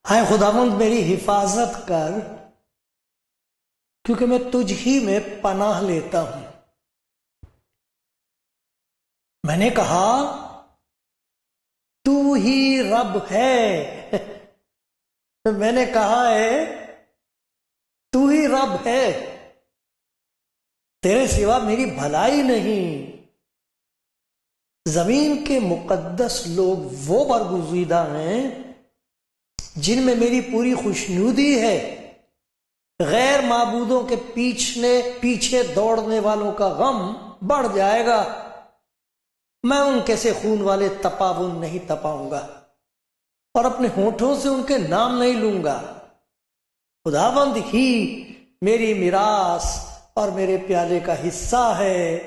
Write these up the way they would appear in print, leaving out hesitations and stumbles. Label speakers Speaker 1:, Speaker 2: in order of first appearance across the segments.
Speaker 1: हाय खुदावंद, मेरी हिफाजत कर, क्योंकि मैं तुझ ही में पनाह लेता हूं। मैंने कहा तू ही रब है। मैंने कहा है तू ही रब है, तेरे सिवा मेरी भलाई नहीं। जमीन के मुकद्दस लोग वो बरगुज़ीदा हैं जिनमें मेरी पूरी खुशनुदी है। गैर माबूदों के पीछे दौड़ने वालों का गम बढ़ जाएगा। मैं उनके से खून वाले तपावन नहीं तपाऊंगा और अपने होठों से उनके नाम नहीं लूंगा। खुदावंद ही मेरी मिरास और मेरे प्याले का हिस्सा है।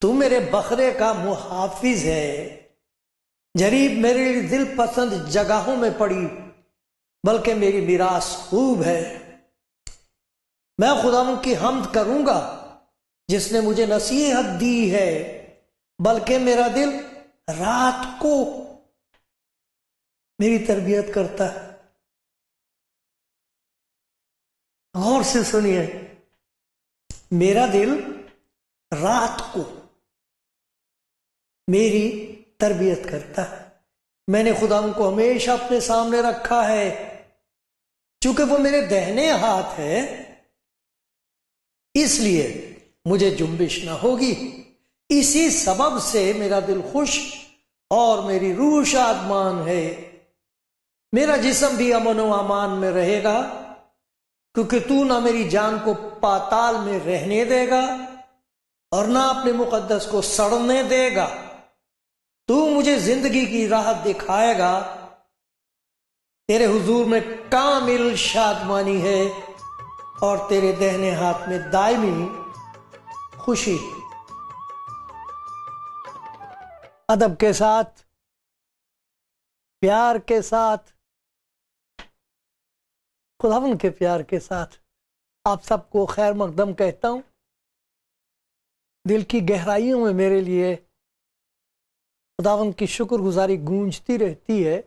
Speaker 1: तू मेरे बकरे का मुहाफिज है। जरीब मेरे लिए दिल पसंद जगहों में पड़ी, बल्कि मेरी मिरास खूब है। मैं खुदावंद की हम्द करूंगा जिसने मुझे नसीहत दी है, बल्कि मेरा दिल रात को मेरी तरबियत करता है। गौर से सुनिए, मेरा दिल रात को मेरी तरबियत करता है। मैंने खुदावंद को हमेशा अपने सामने रखा है, चूंकि वो मेरे दाहिने हाथ है, इसलिए मुझे जुम्बिश ना होगी। इसी सबब से मेरा दिल खुश और मेरी रूह शादमान है। मेरा जिस्म भी अमन व अमान में रहेगा, क्योंकि तू ना मेरी जान को पाताल में रहने देगा और ना अपने मुकद्दस को सड़ने देगा। तू मुझे जिंदगी की राह दिखाएगा। तेरे हुजूर में कामिल शादमानी है और तेरे दाहिने हाथ में दायमी खुशी। अदब के साथ, प्यार के साथ, खुदावंद के प्यार के साथ आप सबको खैर मकदम कहता हूं। दिल की गहराइयों में मेरे लिए खुदावंद की शुक्रगुजारी गूंजती रहती है,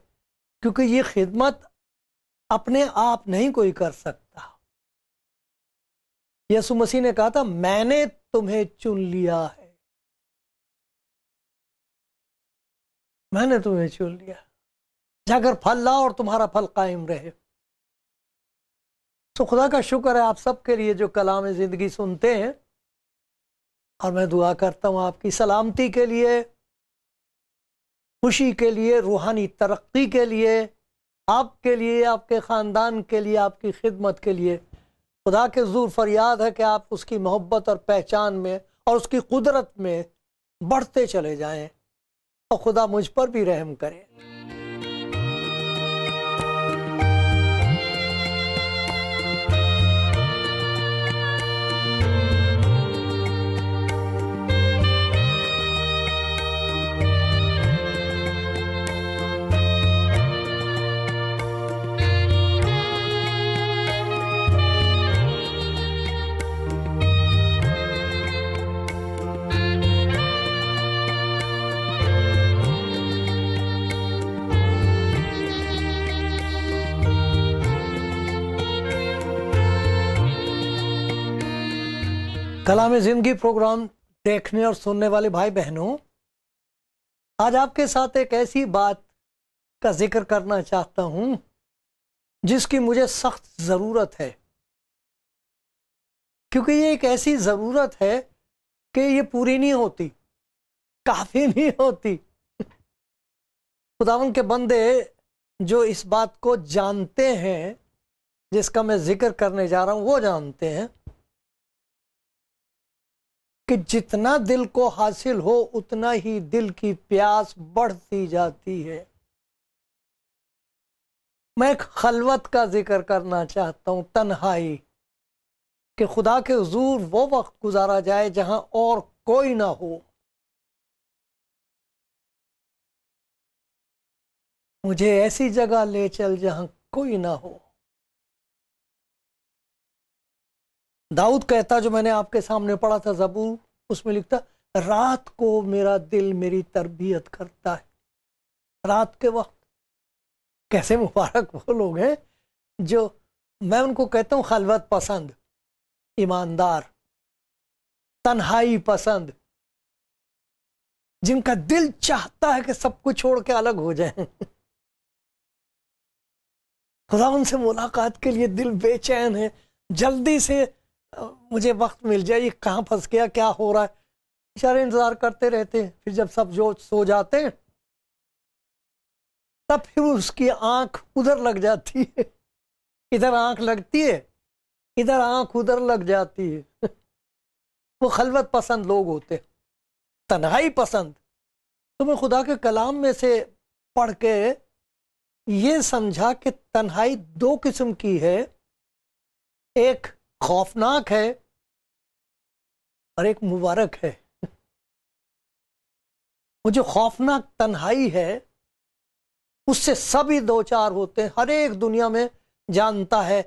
Speaker 1: क्योंकि ये खिदमत अपने आप नहीं कोई कर सकता। यीशु मसीह ने कहा था, मैंने तुम्हें चुन लिया है। मैंने तुम्हें चुन लिया, जाकर फल लाओ और तुम्हारा फल कायम रहे। तो खुदा का शुक्र है आप सबके लिए जो कलाम जिंदगी सुनते हैं, और मैं दुआ करता हूं आपकी सलामती के लिए, खुशी के लिए, रूहानी तरक्की के लिए, आपके लिए, आपके ख़ानदान के लिए, आपकी खिदमत के लिए। खुदा के ज़ूर फरियाद है कि आप उसकी मोहब्बत और पहचान में और उसकी कुदरत में बढ़ते चले जाएं, और खुदा मुझ पर भी रहम करे। कलाम जिंदगी प्रोग्राम देखने और सुनने वाले भाई बहनों, आज आपके साथ एक ऐसी बात का जिक्र करना चाहता हूं जिसकी मुझे सख्त ज़रूरत है, क्योंकि ये एक ऐसी ज़रूरत है कि ये पूरी नहीं होती, काफ़ी नहीं होती। खुदावंद के बंदे जो इस बात को जानते हैं जिसका मैं जिक्र करने जा रहा हूं, वो जानते हैं कि जितना दिल को हासिल हो उतना ही दिल की प्यास बढ़ती जाती है। मैं एक खलवत का जिक्र करना चाहता हूं, तन्हाई, कि खुदा के हुजूर वो वक्त गुजारा जाए जहां और कोई ना हो। मुझे ऐसी जगह ले चल जहां कोई ना हो। दाऊद कहता, जो मैंने आपके सामने पढ़ा था ज़बूर, उसमें लिखता, रात को मेरा दिल मेरी तरबियत करता है। रात के वक्त कैसे मुबारक वो लोग हैं जो, मैं उनको कहता हूं खलवत पसंद, ईमानदार, तन्हाई पसंद, जिनका दिल चाहता है कि सब कुछ छोड़ के अलग हो जाए। खुदा उनसे मुलाकात के लिए दिल बेचैन है, जल्दी से मुझे वक्त मिल जाए, ये कहाँ फंस गया, क्या हो रहा है। बेचारे इंतजार करते रहते हैं। फिर जब सब जो सो जाते हैं, तब फिर उसकी आंख उधर लग जाती है, इधर आंख लगती है, इधर आंख उधर लग जाती है। वो खलवत पसंद लोग होते, तन्हाई पसंद। तो मैं खुदा के कलाम में से पढ़ के ये समझा कि तन्हाई दो किस्म की है, एक खौफनाक है और एक मुबारक है। वो जो खौफनाक तन्हाई है, उससे सभी दो चार होते हैं, हर एक दुनिया में जानता है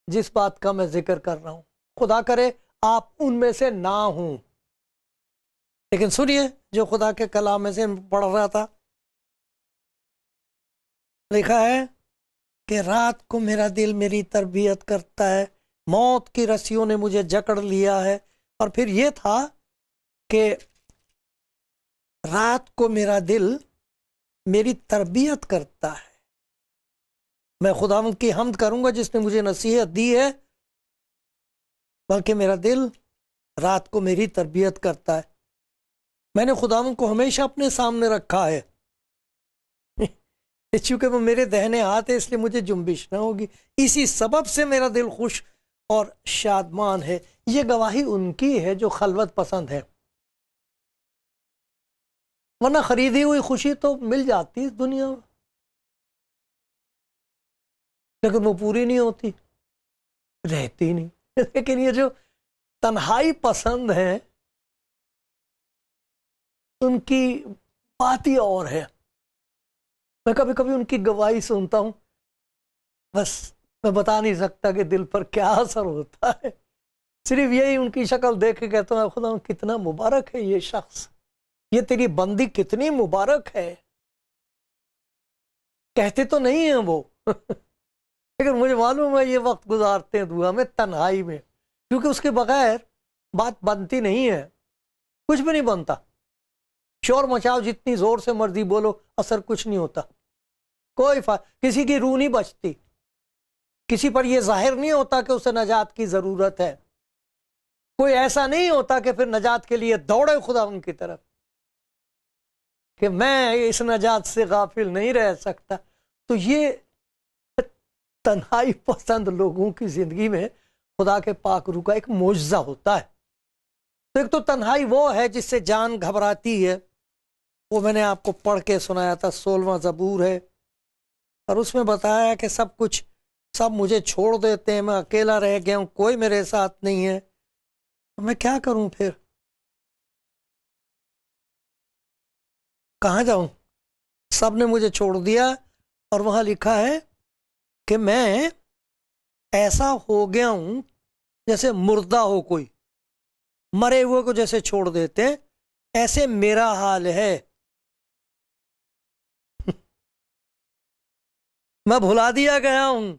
Speaker 1: जिस बात का मैं जिक्र कर रहा हूं। खुदा करे आप उनमें से ना हूं। लेकिन सुनिए, जो खुदा के कलाम में से पढ़ रहा था, लिखा है कि रात को मेरा दिल मेरी तरबियत करता है, मौत की रस्सियों ने मुझे जकड़ लिया है। और फिर ये था कि रात को मेरा दिल मेरी तरबियत करता है। मैं खुदावंद की हम्द करूंगा जिसने मुझे नसीहत दी है, बल्कि मेरा दिल रात को मेरी तरबियत करता है। मैंने खुदावंद को हमेशा अपने सामने रखा है। चूंकि वो मेरे दहने हाथ है, इसलिए मुझे जुम्बिश ना होगी। इसी सबब से मेरा दिल खुश और शादमान है। ये गवाही उनकी है जो खलवत पसंद है। वरना खरीदी हुई खुशी तो मिल जाती इस दुनिया में, लेकिन वो पूरी नहीं होती, रहती नहीं। लेकिन ये जो तन्हाई पसंद है, उनकी बात ही और है। मैं कभी कभी उनकी गवाही सुनता हूं, बस मैं बता नहीं सकता कि दिल पर क्या असर होता है। सिर्फ यही उनकी शक्ल देख के कहता हूं, खुदा कितना मुबारक है ये शख्स, ये तेरी बंदी कितनी मुबारक है। कहते तो नहीं है वो, लेकिन मुझे मालूम है ये वक्त गुजारते हैं दुआ में, तन्हाई में, क्योंकि उसके बगैर बात बनती नहीं है, कुछ भी नहीं बनता। शोर मचाओ, जितनी जोर से मर्जी बोलो, असर कुछ नहीं होता। किसी की रूह नहीं बचती, किसी पर यह जाहिर नहीं होता कि उसे नजात की जरूरत है। कोई ऐसा नहीं होता कि फिर नजात के लिए दौड़े खुदा उनकी तरफ, कि मैं इस नजात से गाफिल नहीं रह सकता। तो ये तन्हाई पसंद लोगों की जिंदगी में खुदा के पाक रूह का एक मोजज़ा होता है। तो एक तो तन्हाई वो है जिससे जान घबराती है, वो मैंने आपको पढ़ के सुनाया था, 16वां ज़बूर है, और उसमें बताया कि सब मुझे छोड़ देते हैं, मैं अकेला रह गया हूं, कोई मेरे साथ नहीं है, तो मैं क्या करूं, फिर कहाँ जाऊं, सब ने मुझे छोड़ दिया। और वहां लिखा है कि मैं ऐसा हो गया हूं जैसे मुर्दा हो, कोई मरे हुए को जैसे छोड़ देते हैं, ऐसे मेरा हाल है। मैं भुला दिया गया हूं,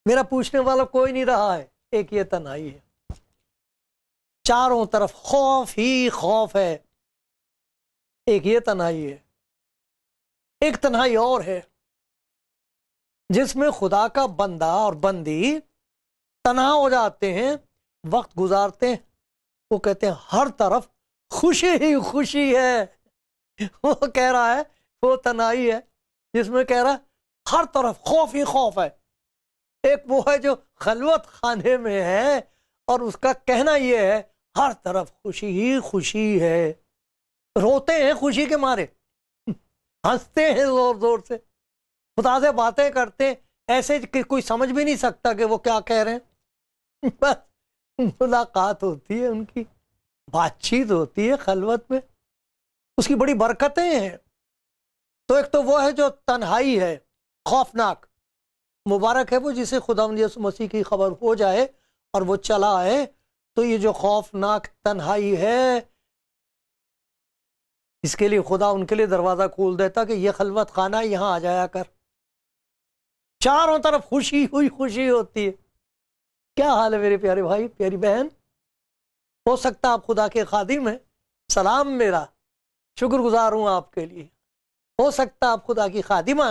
Speaker 1: मेरा पूछने वाला कोई नहीं रहा है। एक ये तन्हाई है, चारों तरफ खौफ ही खौफ है। एक ये तन्हाई है। एक तन्हाई और है जिसमें खुदा का बंदा और बंदी तन्हा हो जाते हैं, वक्त गुजारते हैं, वो कहते हैं हर तरफ खुशी ही खुशी है। वो कह रहा है, वो तन्हाई है जिसमें कह रहा है हर तरफ खौफ ही खौफ है। एक वो है जो खलवत खाने में है और उसका कहना ये है हर तरफ खुशी ही खुशी है। रोते हैं खुशी के मारे, हंसते हैं जोर जोर से, खुदा से बातें करते ऐसे कि कोई समझ भी नहीं सकता कि वो क्या कह रहे हैं। बस मुलाकात होती है उनकी, बातचीत होती है खलवत में, उसकी बड़ी बरकतें हैं। तो एक तो वो है जो तन्हाई है खौफनाक, मुबारक है वो जिसे खुदावंद यीशु मसीह की खबर हो जाए और वो चला आए। तो ये जो खौफनाक तन्हाई है, इसके लिए खुदा उनके लिए दरवाजा खोल देता कि ये खलवत खाना यहां आ जाया कर। चारों तरफ खुशी हुई खुशी होती है। क्या हाल है मेरे प्यारे भाई प्यारी बहन? हो सकता आप खुदा के खादिम हैं, सलाम मेरा, शुक्रगुजार हूं आपके लिए। हो सकता आप खुदा की खादिमा,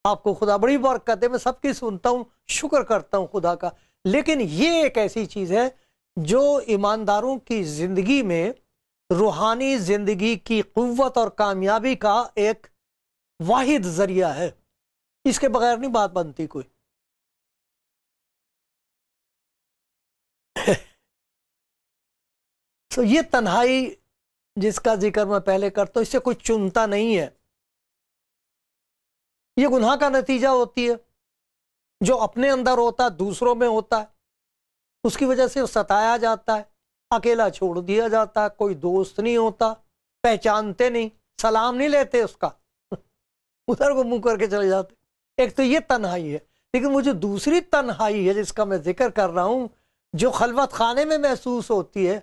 Speaker 1: आपको खुदा बड़ी बरकत है, मैं सबकी सुनता हूं, शुक्र करता हूं खुदा का। लेकिन ये एक ऐसी चीज है जो ईमानदारों की जिंदगी में रूहानी जिंदगी की कुव्वत और कामयाबी का एक वाहिद जरिया है। इसके बगैर नहीं बात बनती कोई। तो ये तन्हाई जिसका जिक्र मैं पहले करता हूं, इससे कोई चुनता नहीं है। ये गुनाह का नतीजा होती है। जो अपने अंदर होता है दूसरों में होता है, उसकी वजह से सताया जाता है, अकेला छोड़ दिया जाता है, कोई दोस्त नहीं होता, पहचानते नहीं, सलाम नहीं लेते उसका, उधर को मुंह करके चले जाते। एक तो ये तन्हाई है। लेकिन वो जो दूसरी तन्हाई है जिसका मैं जिक्र कर रहा हूं, जो खलवत खाने में महसूस होती है,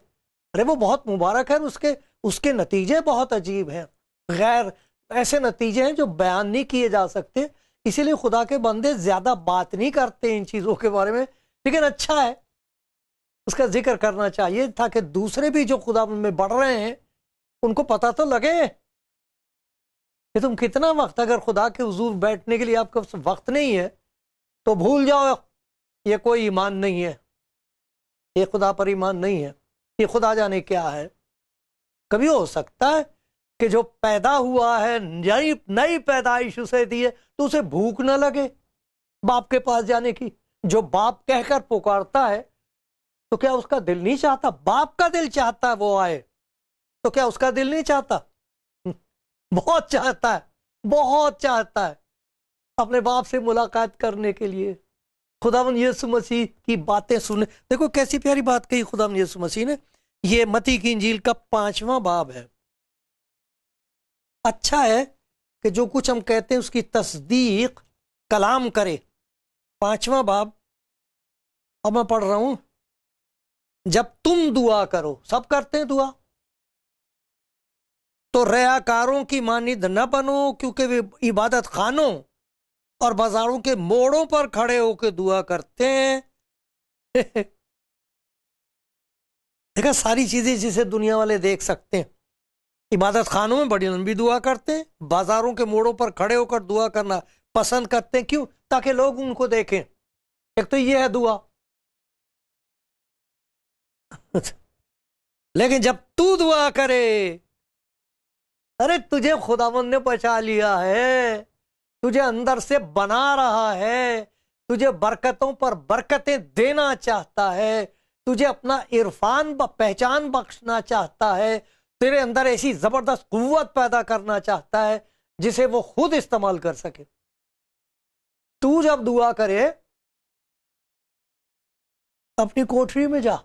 Speaker 1: अरे वो बहुत मुबारक है। उसके उसके नतीजे बहुत अजीब हैं, गैर ऐसे नतीजे हैं जो बयान नहीं किए जा सकते। इसीलिए खुदा के बंदे ज्यादा बात नहीं करते इन चीजों के बारे में। लेकिन अच्छा है, उसका जिक्र करना चाहिए ताकि दूसरे भी जो खुदा में बढ़ रहे हैं उनको पता तो लगे कि तुम कितना वक्त, अगर खुदा के हुजूर बैठने के लिए आपके पास वक्त नहीं है तो भूल जाओ, ये कोई ईमान नहीं है, ये खुदा पर ईमान नहीं है, ये खुदा जाने क्या है। कभी हो सकता है कि जो पैदा हुआ है, नई नई पैदाइश उसे दी है, तो उसे भूख ना लगे बाप के पास जाने की। जो बाप कहकर पुकारता है तो क्या उसका दिल नहीं चाहता? बाप का दिल चाहता है वो आए, तो क्या उसका दिल नहीं चाहता? बहुत चाहता है, बहुत चाहता है अपने बाप से मुलाकात करने के लिए। खुदावंद यीशु मसीह की बातें सुने। देखो कैसी प्यारी बात कही खुदावंद यीशु मसीह ने। ये मत्ती की इंजील का 5वां बाब है। अच्छा है कि जो कुछ हम कहते हैं उसकी तस्दीक कलाम करे। 5वां बाब, अब मैं पढ़ रहा हूं। जब तुम दुआ करो, सब करते हैं दुआ, तो रयाकारों की मानिंद न बनो, क्योंकि वे इबादत खानों और बाजारों के मोड़ों पर खड़े होकर दुआ करते हैं। देखा, सारी चीजें जिसे दुनिया वाले देख सकते हैं। इबादत खानों में बड़ी लंबी दुआ करते हैं, बाजारों के मोड़ों पर खड़े होकर दुआ करना पसंद करते हैं। क्यों? ताकि लोग उनको देखें। एक तो ये है दुआ। लेकिन जब तू दुआ करे, अरे तुझे खुदावंद ने बचा लिया है, तुझे अंदर से बना रहा है, तुझे बरकतों पर बरकतें देना चाहता है, तुझे अपना इरफान पहचान बख्शना चाहता है, तेरे अंदर ऐसी जबरदस्त कुव्वत पैदा करना चाहता है जिसे वो खुद इस्तेमाल कर सके। तू जब दुआ करे, अपनी कोठरी में जा,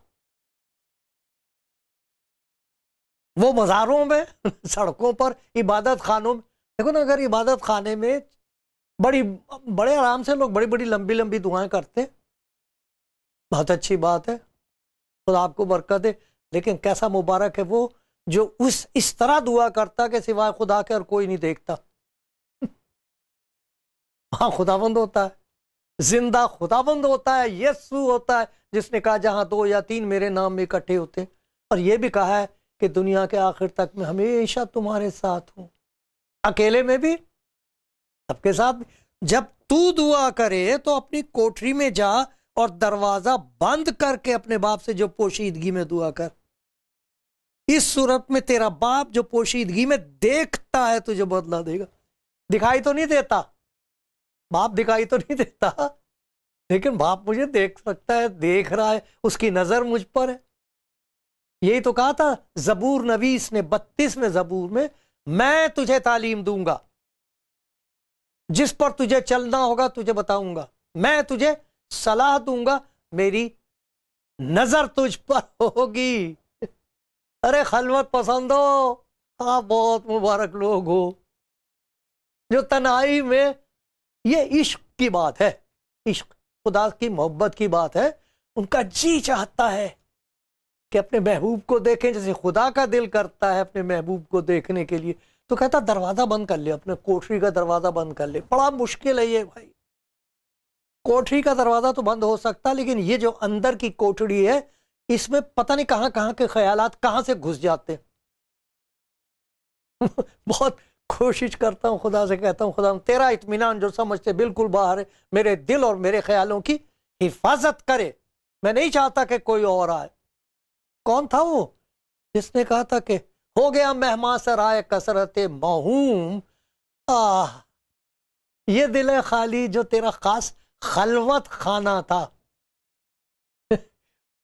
Speaker 1: वो मज़ारों में सड़कों पर, इबादत खानों में। देखो ना, अगर इबादत खाने में बड़े आराम से लोग बड़ी बड़ी लंबी लंबी दुआएं करते, बहुत अच्छी बात है, खुदा आपको बरकत दे। लेकिन कैसा मुबारक है वो जो इस तरह दुआ करता कि सिवाय खुदा के और कोई नहीं देखता। हाँ, खुदाबंद होता है, जिंदा खुदाबंद होता है, यीशु होता है, जिसने कहा जहां 2 या 3 मेरे नाम में इकट्ठे होते हैं। और ये भी कहा है कि दुनिया के आखिर तक मैं हमेशा तुम्हारे साथ हूं, अकेले में भी, सबके साथ भी। जब तू दुआ करे तो अपनी कोठरी में जा और दरवाजा बंद करके अपने बाप से जो पोशीदगी में दुआ कर। इस सूरत में तेरा बाप जो पोशीदगी में देखता है तुझे बदला देगा। दिखाई तो नहीं देता, बाप दिखाई तो नहीं देता, लेकिन बाप मुझे देख सकता है, देख रहा है, उसकी नजर मुझ पर है। यही तो कहा था जबूर नवीस ने 32वें जबूर में, मैं तुझे तालीम दूंगा। जिस पर तुझे चलना होगा तुझे बताऊंगा, मैं तुझे सलाह दूंगा, मेरी नजर तुझ पर होगी। अरे खलवत पसंद हो, आप बहुत मुबारक लोग हो जो तन्हाई में, ये इश्क की बात है, इश्क खुदा की मोहब्बत की बात है। उनका जी चाहता है कि अपने महबूब को देखें जैसे खुदा का दिल करता है अपने महबूब को देखने के लिए। तो कहता दरवाजा बंद कर ले, अपने कोठरी का दरवाजा बंद कर ले। बड़ा मुश्किल है ये भाई, कोठरी का दरवाजा तो बंद हो सकता, लेकिन ये जो अंदर की कोठरी है इसमें पता नहीं कहां कहां के ख्यालात कहां से घुस जाते हैं। बहुत कोशिश करता हूं, खुदा से कहता हूं खुदा तेरा इत्मीनान जो समझते बिल्कुल बाहर है, मेरे दिल और मेरे ख्यालों की हिफाजत करे। मैं नहीं चाहता कि कोई और आए। कौन था वो जिसने कहा था कि हो गया मेहमान सराय कसरत महूम, आह ये दिल है खाली जो तेरा खास खलवत खाना था।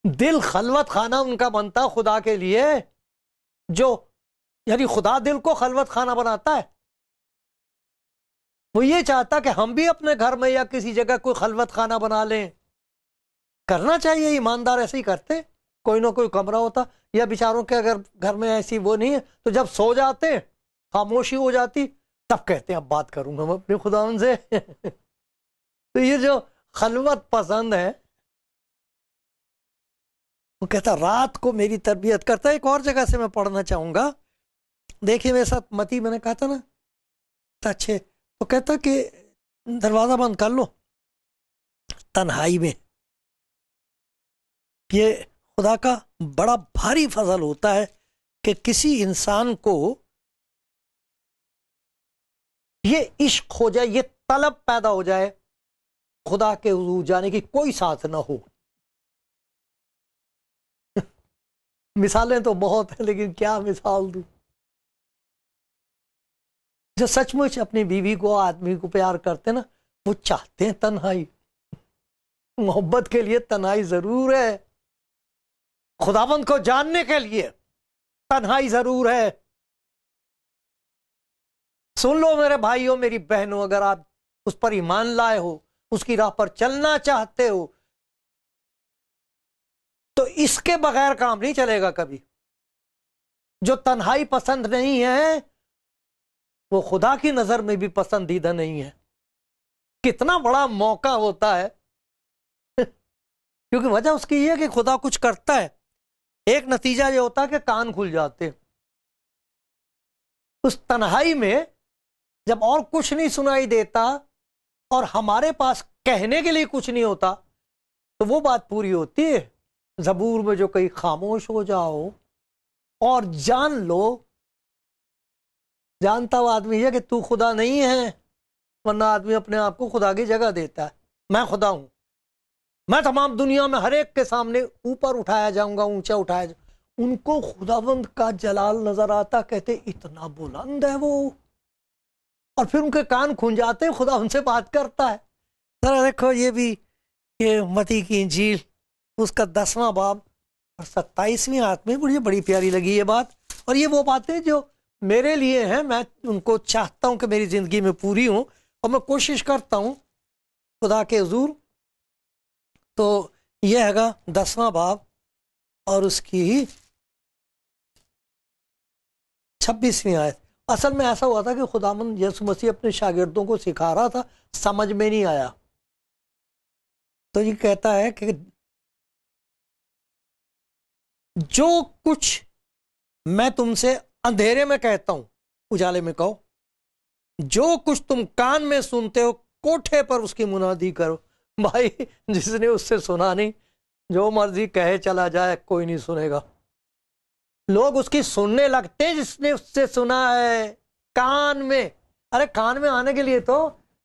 Speaker 1: दिल खलवत खाना उनका बनता खुदा के लिए, जो यानी खुदा दिल को खलवत खाना बनाता है। वो ये चाहता कि हम भी अपने घर में या किसी जगह कोई खलवत खाना बना लें। करना चाहिए, ईमानदार ऐसे ही करते। कोई ना कोई कमरा होता, या बेचारों के अगर घर में ऐसी वो नहीं है तो जब सो जाते खामोशी हो जाती तब कहते हैं अब बात करूंगा मैं अपने खुदावन से। तो ये जो खलवत पसंद है, वो कहता रात को मेरी तरबियत करता है। एक और जगह से मैं पढ़ना चाहूंगा, देखिए मेरे साथ मती मैंने कहा था ना अच्छे, तो कहता कि दरवाजा बंद कर लो तन्हाई में। ये खुदा का बड़ा भारी फजल होता है कि किसी इंसान को ये इश्क हो जाए, ये तलब पैदा हो जाए खुदा के हुजूर जाने की, कोई साथ ना हो। मिसालें तो बहुत हैं लेकिन क्या मिसाल दूं। जो सचमुच अपनी बीवी को आदमी को प्यार करते ना, वो चाहते हैं तन्हाई। मोहब्बत के लिए तन्हाई जरूर है, खुदाबंद को जानने के लिए तन्हाई जरूर है। सुन लो मेरे भाइयों मेरी बहनों, अगर आप उस पर ईमान लाए हो, उसकी राह पर चलना चाहते हो, तो इसके बगैर काम नहीं चलेगा कभी। जो तन्हाई पसंद नहीं है वो खुदा की नजर में भी पसंदीदा नहीं है। कितना बड़ा मौका होता है। क्योंकि वजह उसकी ये है कि खुदा कुछ करता है, एक नतीजा ये होता है कि कान खुल जाते हैं। उस तन्हाई में जब और कुछ नहीं सुनाई देता और हमारे पास कहने के लिए कुछ नहीं होता, तो वो बात पूरी होती है ज़बूर में जो कहीं खामोश हो जाओ और जान लो, जानता हुआ आदमी है कि तू खुदा नहीं है, वरना आदमी अपने आप को खुदा की जगह देता है। मैं खुदा हूं, मैं तमाम दुनिया में हर एक के सामने ऊपर उठाया जाऊंगा, ऊंचा उठाया जाऊंगा। उनको खुदावंद का जलाल नजर आता, कहते इतना बुलंद है वो, और फिर उनके कान खुल जाते, खुदा उनसे बात करता है। जरा देखो ये भी, ये मती की इंजील उसका 10वां बाब और 27वीं आयत में मुझे बड़ी प्यारी लगी ये बात। और ये वो बातें जो मेरे लिए हैं, मैं उनको चाहता हूं कि मेरी जिंदगी में पूरी हो, और मैं कोशिश करता हूं खुदा के हुजूर। तो यह हैगा 10वां बाब और उसकी 26वीं आयत। असल में ऐसा हुआ था कि खुदावंद यीशु मसीह अपने शागिर्दों को सिखा रहा था, समझ में नहीं आया, तो ये कहता है कि जो कुछ मैं तुमसे अंधेरे में कहता हूं उजाले में कहो, जो कुछ तुम कान में सुनते हो कोठे पर उसकी मुनादी करो। भाई जिसने उससे सुना नहीं, जो मर्जी कहे चला जाए, कोई नहीं सुनेगा। लोग उसकी सुनने लगते हैं जिसने उससे सुना है कान में। अरे कान में आने के लिए तो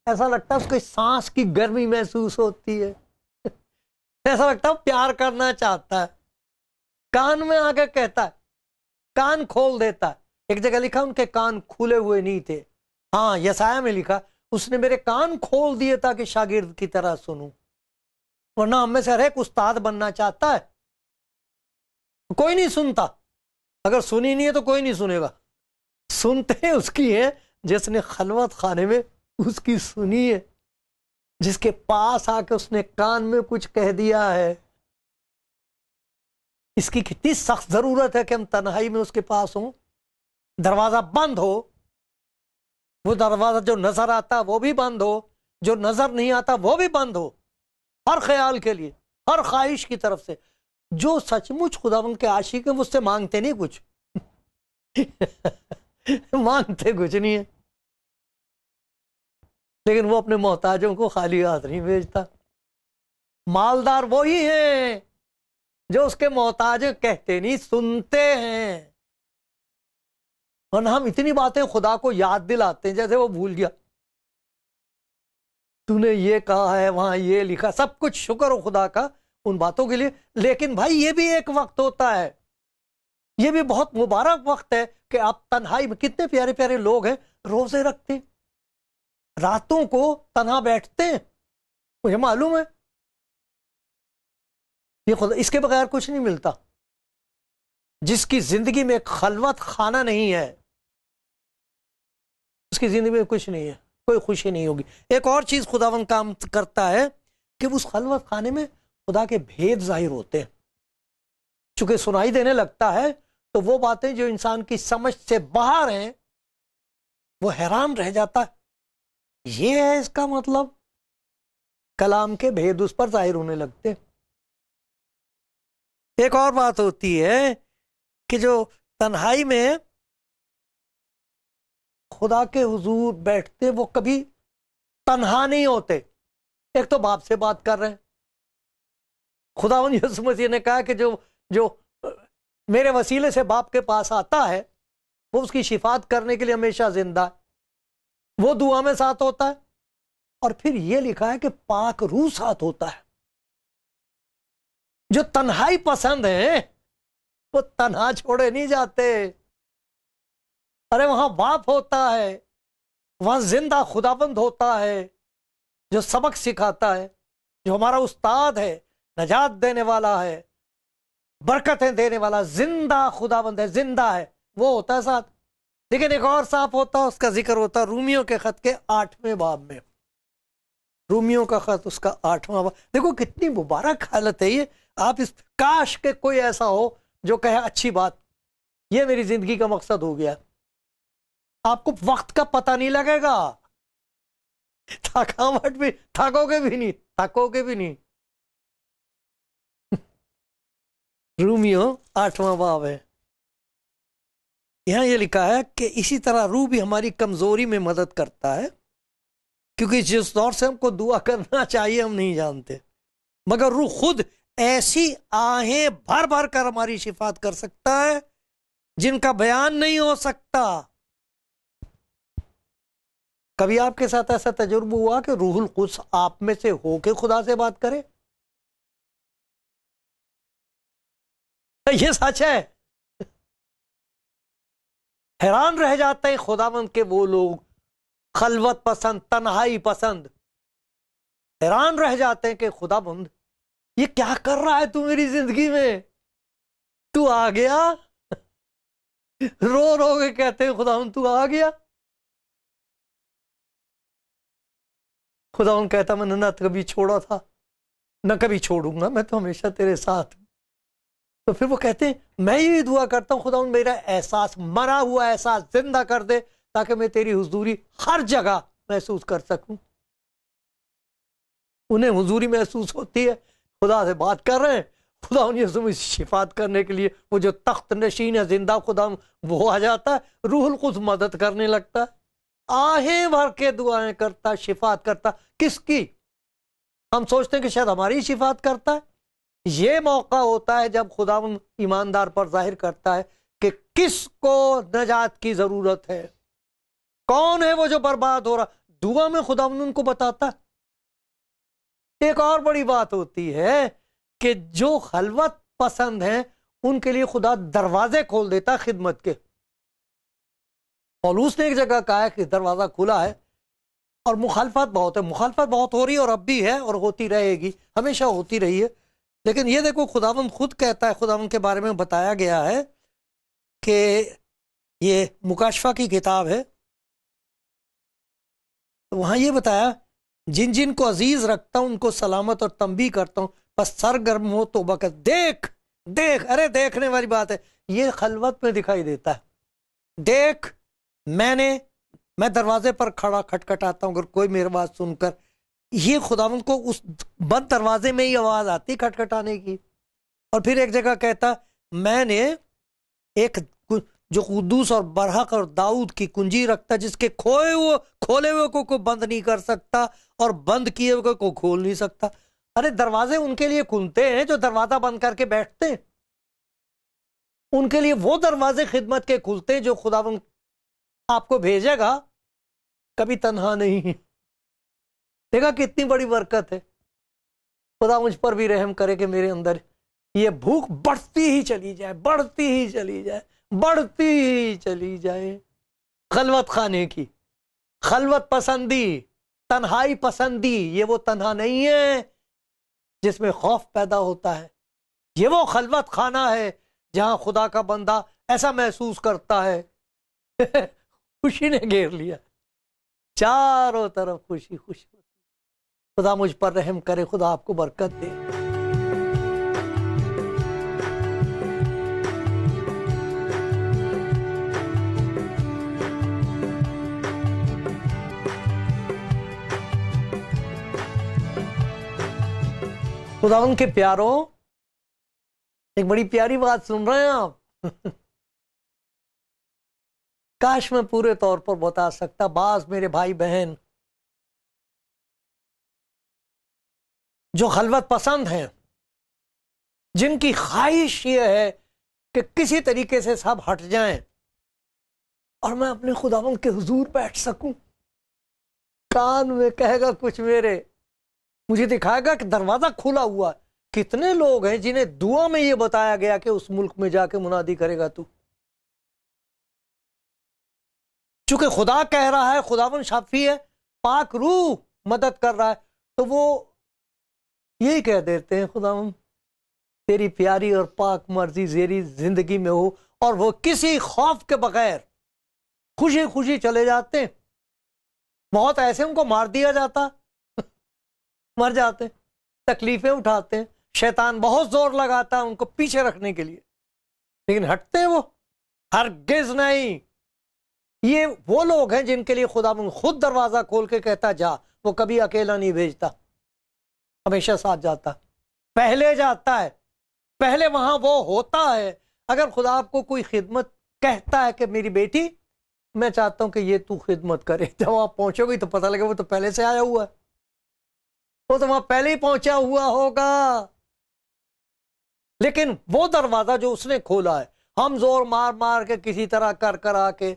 Speaker 1: ऐसा लगता है उसको सांस की गर्मी महसूस होती है। ऐसा लगता है प्यार करना चाहता है, कान में आकर कहता है, कान खोल देता है। एक जगह लिखा उनके कान खुले हुए नहीं थे। हाँ यसाया में लिखा उसने मेरे कान खोल दिए ताकि शागिर्द की तरह सुनूं। वरना हम में से हर एक उस्ताद बनना चाहता है, कोई नहीं सुनता। अगर सुनी नहीं है तो कोई नहीं सुनेगा। सुनते हैं उसकी है जिसने खलवत खाने में उसकी सुनी है, जिसके पास आके उसने कान में कुछ कह दिया है। इसकी कितनी सख्त जरूरत है कि हम तन्हाई में उसके पास हों, दरवाजा बंद हो, वो दरवाजा जो नजर आता वो भी बंद हो, जो नजर नहीं आता वो भी बंद हो, हर ख्याल के लिए, हर ख्वाहिश की तरफ से। जो सचमुच खुदावंद के आशिक है वो उससे मांगते नहीं कुछ मांगते कुछ नहीं है, लेकिन वो अपने मोहताजों को खाली हाथ नहीं भेजता। मालदार वो ही है जो उसके मोहताज कहते नहीं, सुनते हैं। और हम इतनी बातें खुदा को याद दिलाते हैं जैसे वो भूल गया। तूने ये कहा है, वहां ये लिखा, सब कुछ शुक्र हो खुदा का उन बातों के लिए। लेकिन भाई ये भी एक वक्त होता है, ये भी बहुत मुबारक वक्त है कि आप तन्हाई में, कितने प्यारे प्यारे लोग हैं रोजे रखते हैं, रातों को तन्हा बैठते हैं, मुझे मालूम है। ये खुदा, इसके बगैर कुछ नहीं मिलता। जिसकी जिंदगी में खलवत खाना नहीं है उसकी जिंदगी में कुछ नहीं है, कोई खुशी नहीं होगी। एक और चीज खुदावन काम करता है कि उस खलवत खाने में खुदा के भेद जाहिर होते हैं। चूंकि सुनाई देने लगता है तो वो बातें जो इंसान की समझ से बाहर हैं वो हैरान रह जाता है। ये है इसका मतलब, कलाम के भेद उस पर जाहिर होने लगते हैं। एक और बात होती है कि जो तन्हाई में खुदा के हुजूर बैठते वो कभी तन्हा नहीं होते। एक तो बाप से बात कर रहे हैं, खुदावंद यीशु मसीह ने कहा कि जो जो मेरे वसीले से बाप के पास आता है वो उसकी शिफात करने के लिए हमेशा जिंदा है, वो दुआ में साथ होता है। और फिर ये लिखा है कि पाक रूह साथ होता है। जो तन्हाई पसंद है वो तन्हा छोड़े नहीं जाते। अरे वहां बाप होता है, वहां जिंदा खुदाबंद होता है जो सबक सिखाता है, जो हमारा उस्ताद है, नजात देने वाला है, बरकतें देने वाला, जिंदा खुदाबंद है, जिंदा है, वो होता है साथ। लेकिन एक और साफ होता है, उसका जिक्र होता है रूमियों के खत के 8वें बाब में। रूमियों का खत उसका 8वां बाब। देखो कितनी मुबारक हालत है ये। आप इस, काश के कोई ऐसा हो जो कहे अच्छी बात, ये मेरी जिंदगी का मकसद हो गया। आपको वक्त का पता नहीं लगेगा, थकावट भी, थकोगे भी नहीं, थकोगे भी नहीं। रूमियो 8वां बाब है। यहां ये लिखा है कि इसी तरह रूह भी हमारी कमजोरी में मदद करता है, क्योंकि जिस दौर से हमको दुआ करना चाहिए हम नहीं जानते, मगर रूह खुद ऐसी आहें भर भर कर हमारी शिफात कर सकता है जिनका बयान नहीं हो सकता। कभी आपके साथ ऐसा तजुर्बा हुआ कि रूहुल कुद्स आप में से होके खुदा से बात करे? ये सच है। हैरान रह जाते हैं खुदावंद के वो लोग, खलवत पसंद, तन्हाई पसंद। हैरान रह जाते हैं कि खुदावंद ये क्या कर रहा है तू मेरी जिंदगी में, तू आ गया। रो रो के कहते हैं खुदावंद तू आ गया। खुदावंद कहता मैंने ना कभी छोड़ा था ना कभी छोड़ूंगा, मैं तो हमेशा तेरे साथ। तो फिर वो कहते हैं मैं ये दुआ करता हूं खुदावंद मेरा एहसास, मरा हुआ एहसास जिंदा कर दे, ताकि मैं तेरी हुजूरी हर जगह महसूस कर सकूं। उन्हें हुजूरी महसूस होती है, खुदा से बात कर रहे हैं, खुदा उन्हें शिफात करने के लिए वो जो तख्त नशीन है जिंदा खुदा वो आ जाता है, रूहुल कुद्स मदद करने लगता है, आहें भर के दुआएं करता, शिफात करता। किसकी? हम सोचते हैं कि शायद हमारी शिफात करता है। ये मौका होता है जब खुदा ईमानदार पर जाहिर करता है कि किसको नजात की जरूरत है, कौन है वो जो बर्बाद हो रहा। दुआ में खुदा उनको बताता है। एक और बड़ी बात होती है कि जो खलवत पसंद है उनके लिए खुदा दरवाजे खोल देता खिदमत के। पौलुस ने एक जगह कहा है कि दरवाजा खुला है, और मुखालफत बहुत है, मुखालफत बहुत हो रही है और अब भी है और होती रहेगी, हमेशा होती रही है। लेकिन ये देखो खुदावंद खुद कहता है, खुदावंद के बारे में बताया गया है कि ये मुकाशफा की किताब है तो वहां ये बताया, जिन जिन को अजीज रखता हूं उनको सलामत और तंबी करता हूं, बस सरगर्म हो तौबा कर। देख देख, अरे देखने वाली बात है, ये खलवत में दिखाई देता है। देख, मैं दरवाजे पर खड़ा खटखटाता हूं, अगर कोई मेरी बात सुनकर, ये खुदावंद को उस बंद दरवाजे में ही आवाज आती खटखटाने की। और फिर एक जगह कहता, मैंने एक जो कुद्दूस और बरहक और दाऊद की कुंजी रखता, जिसके खोले हुए को कोई बंद नहीं कर सकता और बंद किए हुए को खोल नहीं सकता। अरे दरवाजे उनके लिए खुलते हैं जो दरवाजा बंद करके बैठते हैं, उनके लिए वो दरवाजे खिदमत के खुलते हैं जो खुदावंद आपको भेजेगा, कभी तन्हा नहीं। देखा कितनी बड़ी बरकत है। खुदा मुझ पर भी रहम करे कि मेरे अंदर ये भूख बढ़ती ही चली जाए, बढ़ती ही चली जाए, बढ़ती ही चली जाए। खलवत खाने की, खलवत पसंदी, तन्हाई पसंदी, ये वो तन्हा नहीं है जिसमें खौफ पैदा होता है। ये वो खलवत खाना है जहां खुदा का बंदा ऐसा महसूस करता है खुशी ने घेर लिया, चारों तरफ खुशी खुशी। खुदा मुझ पर रहम करे, खुदा आपको बरकत दे। खुदावंद के प्यारों, एक बड़ी प्यारी बात सुन रहे हैं आप काश मैं पूरे तौर पर बता सकता। बाज मेरे भाई बहन जो खलवत पसंद हैं, जिनकी ख्वाहिश ये है कि किसी तरीके से सब हट जाएं और मैं अपने खुदावंद के हुजूर बैठ सकूं, कान में कहेगा कुछ मेरे, मुझे दिखाएगा कि दरवाजा खुला हुआ। कितने लोग हैं जिन्हें दुआ में यह बताया गया कि उस मुल्क में जाके मुनादी करेगा तू। चूंकि खुदा कह रहा है, खुदावंद शाफी है, पाक रूह मदद कर रहा है, तो वो यही कह देते हैं, खुदावंद तेरी प्यारी और पाक मर्जी तेरी जिंदगी में हो, और वो किसी खौफ के बगैर खुशी खुशी चले जाते हैं। बहुत ऐसे उनको मार दिया जाता मर जाते, तकलीफें उठाते हैं, शैतान बहुत जोर लगाता है उनको पीछे रखने के लिए, लेकिन हटते हैं वो हरगिज नहीं। ये वो लोग हैं जिनके लिए खुदा खुद दरवाजा खोल के कहता जा, वो कभी अकेला नहीं भेजता, हमेशा साथ जाता, पहले जाता है, पहले वहां वो होता है। अगर खुदा आपको कोई खिदमत कहता है कि मेरी बेटी मैं चाहता हूं कि ये तू खिदमत करे, जब आप पहुंचोगी तो पता लगे वो तो पहले से आया हुआ है, वो तो वहां पहले ही पहुंचा हुआ होगा। लेकिन वो दरवाजा जो उसने खोला है, हम जोर मार मार के किसी तरह कर कर आके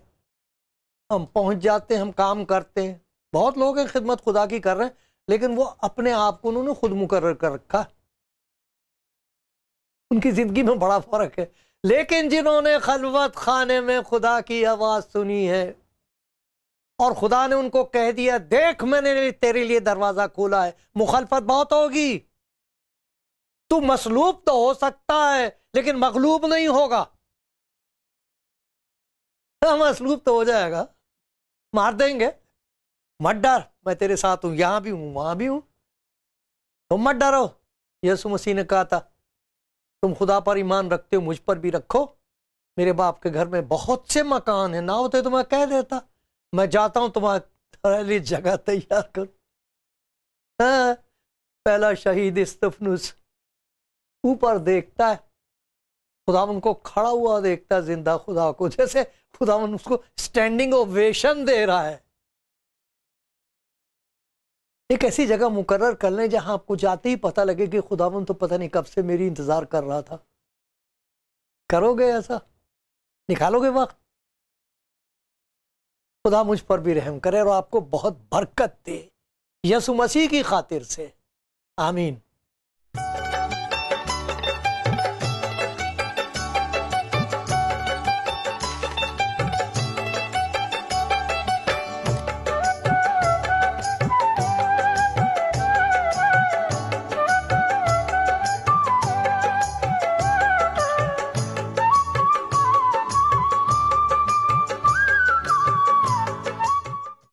Speaker 1: हम पहुंच जाते हैं, हम काम करते हैं। बहुत लोग हैं खिदमत खुदा की कर रहे हैं, लेकिन वो अपने आप को उन्होंने खुद मुकर्रर कर रखा, उनकी जिंदगी में बड़ा फर्क है। लेकिन जिन्होंने खलवत खाने में खुदा की आवाज सुनी है और खुदा ने उनको कह दिया देख मैंने तेरे लिए दरवाजा खोला है, मुखालफत बहुत होगी, तू मसलूब तो हो सकता है लेकिन मगलूब नहीं होगा। मसलूब तो हो जाएगा, मार देंगे, मत डर, मैं तेरे साथ हूं, यहां भी हूं वहां भी हूं, तुम मत डरो। यीशु मसीह ने कहा था तुम खुदा पर ईमान रखते हो, मुझ पर भी रखो, मेरे बाप के घर में बहुत से मकान है, ना होते तो मैं कह देता, मैं जाता हूं तुम्हारे लिए जगह तैयार कर। पहला शहीद इस्तफनुस ऊपर देखता है, खुदावन को खड़ा हुआ देखता है, जिंदा खुदा को, जैसे खुदावन उसको स्टैंडिंग ओवेशन दे रहा है। एक ऐसी जगह मुकर्रर कर लें जहां आपको जाते ही पता लगे कि खुदावन तो पता नहीं कब से मेरी इंतजार कर रहा था। करोगे ऐसा? निकालोगे वक्त? खुदा मुझ पर भी रहम करे और आपको बहुत बरकत दे, यीशु मसीह की खातिर से, आमीन।